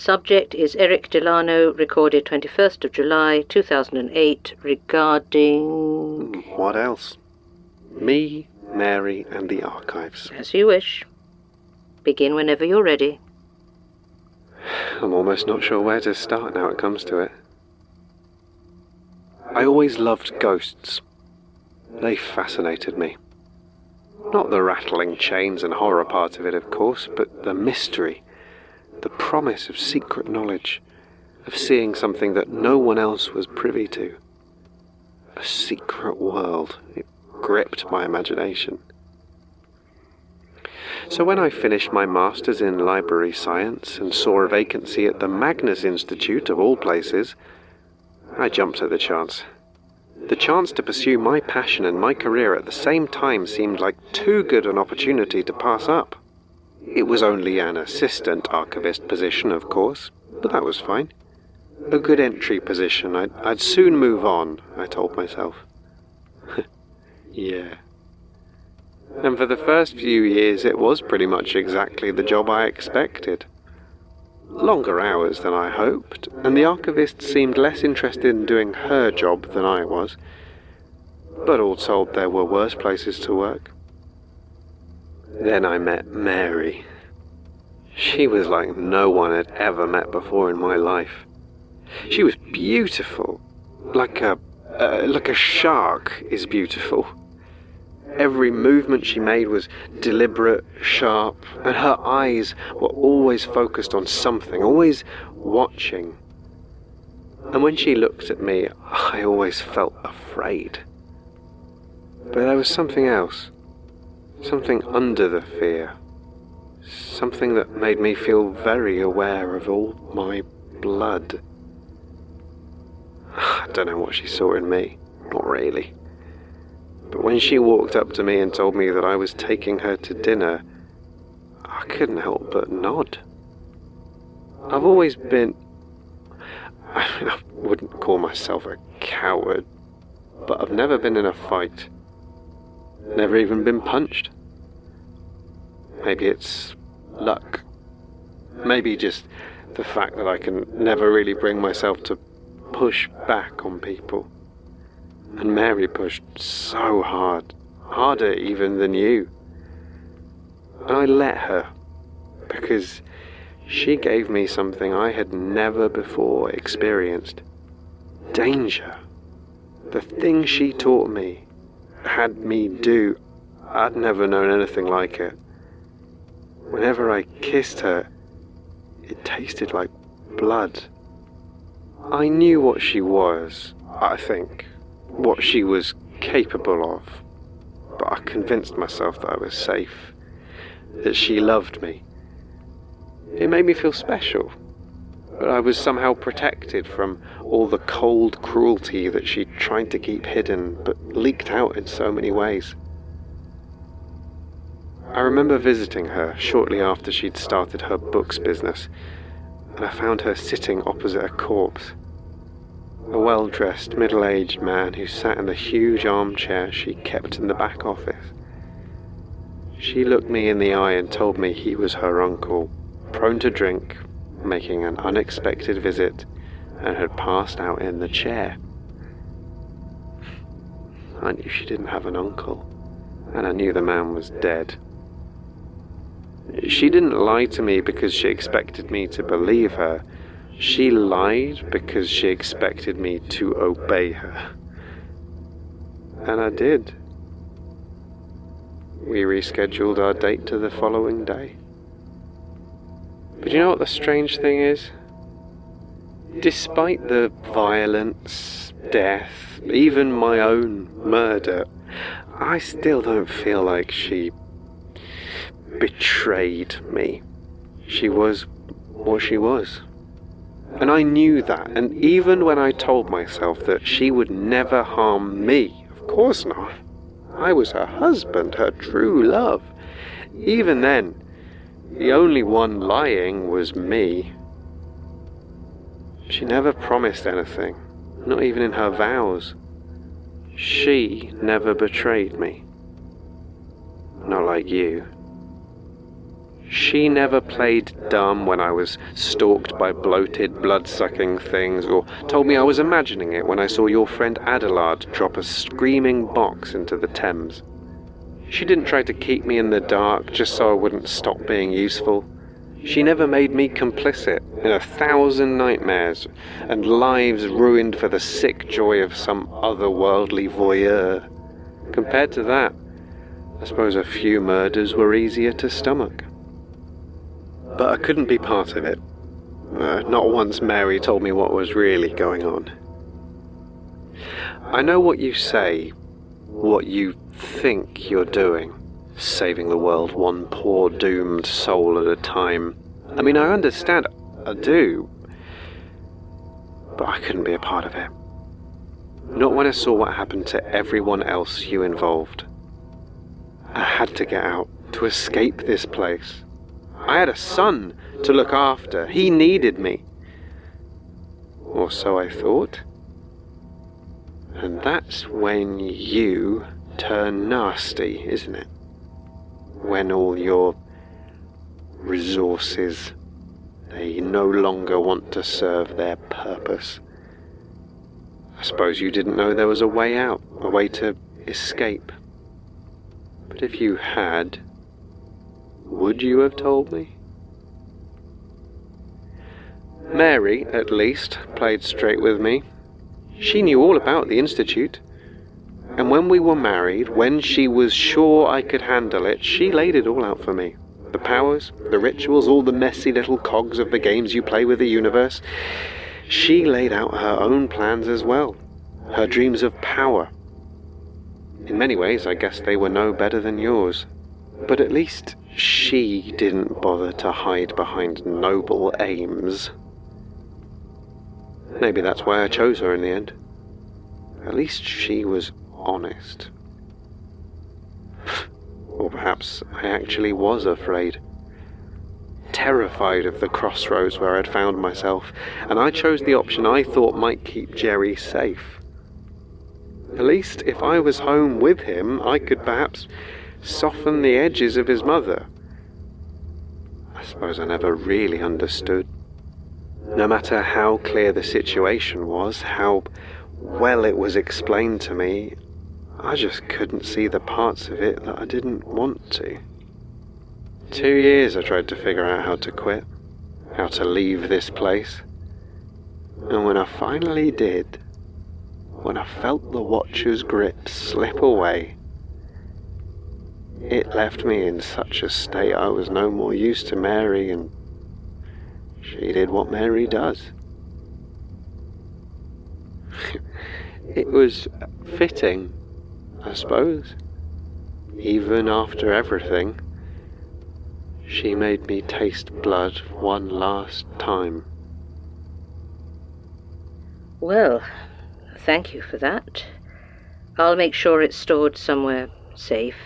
Subject is Eric Delano, recorded 21st of July 2008, regarding... What else? Me, Mary, and the archives. As you wish. Begin whenever you're ready. I'm almost not sure where to start now it comes to it. I always loved ghosts. They fascinated me. Not the rattling chains and horror part of it, of course, but the mystery, the promise of secret knowledge, of seeing something that no one else was privy to. A secret world. It gripped my imagination. So when I finished my Masters in Library Science and saw a vacancy at the Magnus Institute, of all places, I jumped at the chance. The chance to pursue my passion and my career at the same time seemed like too good an opportunity to pass up. It was only an assistant archivist position, of course, but that was fine. A good entry position. I'd soon move on, I told myself. Yeah. And for the first few years it was pretty much exactly the job I expected. Longer hours than I hoped, and the archivist seemed less interested in doing her job than I was. But all told, there were worse places to work. Then I met Mary. She was like no one had ever met before in my life. She was beautiful, like a shark is beautiful. Every movement she made was deliberate, sharp, and her eyes were always focused on something, always watching. And when she looked at me, I always felt afraid. But there was something else, something under the fear, something that made me feel very aware of all my blood. I don't know what she saw in me, not really. But when she walked up to me and told me that I was taking her to dinner, I couldn't help but nod. I've always been... I wouldn't call myself a coward, but I've never been in a fight. Never even been punched. Maybe it's luck. Maybe just the fact that I can never really bring myself to push back on people. And Mary pushed so hard, harder even than you. And I let her, because she gave me something I had never before experienced. Danger. The thing she taught me, had me do, I'd never known anything like it. Whenever I kissed her, it tasted like blood. I knew what she was, I think. What she was capable of, but I convinced myself that I was safe, that she loved me. It made me feel special, but I was somehow protected from all the cold cruelty that she tried to keep hidden, but leaked out in so many ways. I remember visiting her shortly after she'd started her books business, and I found her sitting opposite a corpse. A well-dressed, middle-aged man who sat in the huge armchair she kept in the back office. She looked me in the eye and told me he was her uncle, prone to drink, making an unexpected visit, and had passed out in the chair. I knew she didn't have an uncle, and I knew the man was dead. She didn't lie to me because she expected me to believe her. She lied because she expected me to obey her. And I did. We rescheduled our date to the following day. But you know what the strange thing is? Despite the violence, death, even my own murder, I still don't feel like she betrayed me. She was what she was. And I knew that, and even when I told myself that she would never harm me, of course not. I was her husband, her true love. Even then, the only one lying was me. She never promised anything, not even in her vows. She never betrayed me. Not like you. She never played dumb when I was stalked by bloated, blood-sucking things, or told me I was imagining it when I saw your friend Adelaide drop a screaming box into the Thames. She didn't try to keep me in the dark just so I wouldn't stop being useful. She never made me complicit in 1,000 nightmares and lives ruined for the sick joy of some otherworldly voyeur. Compared to that, I suppose a few murders were easier to stomach. But I couldn't be part of it. Not once Mary told me what was really going on. I know what you say, what you think you're doing, saving the world one poor doomed soul at a time. I mean, I understand, I do, but I couldn't be a part of it. Not when I saw what happened to everyone else you involved. I had to get out, to escape this place. I had a son to look after. He needed me. Or so I thought. And that's when you turn nasty, isn't it? When all your resources, they no longer want to serve their purpose. I suppose you didn't know there was a way out, a way to escape. But if you had, would you have told me? Mary, at least, played straight with me. She knew all about the Institute. And when we were married, when she was sure I could handle it, she laid it all out for me. The powers, the rituals, all the messy little cogs of the games you play with the universe. She laid out her own plans as well, her dreams of power. In many ways, I guess they were no better than yours. But at least she didn't bother to hide behind noble aims. Maybe that's why I chose her in the end. At least she was honest. Or perhaps I actually was afraid. Terrified of the crossroads where I'd found myself, and I chose the option I thought might keep Jerry safe. At least if I was home with him, I could perhaps soften the edges of his mother. I suppose I never really understood. No matter how clear the situation was, how well it was explained to me, I just couldn't see the parts of it that I didn't want to. 2 years I tried to figure out how to quit, how to leave this place. And when I finally did, when I felt the Watcher's grip slip away, it left me in such a state I was no more use to Mary, and she did what Mary does. It was fitting, I suppose. Even after everything, she made me taste blood one last time. Well, thank you for that. I'll make sure it's stored somewhere safe.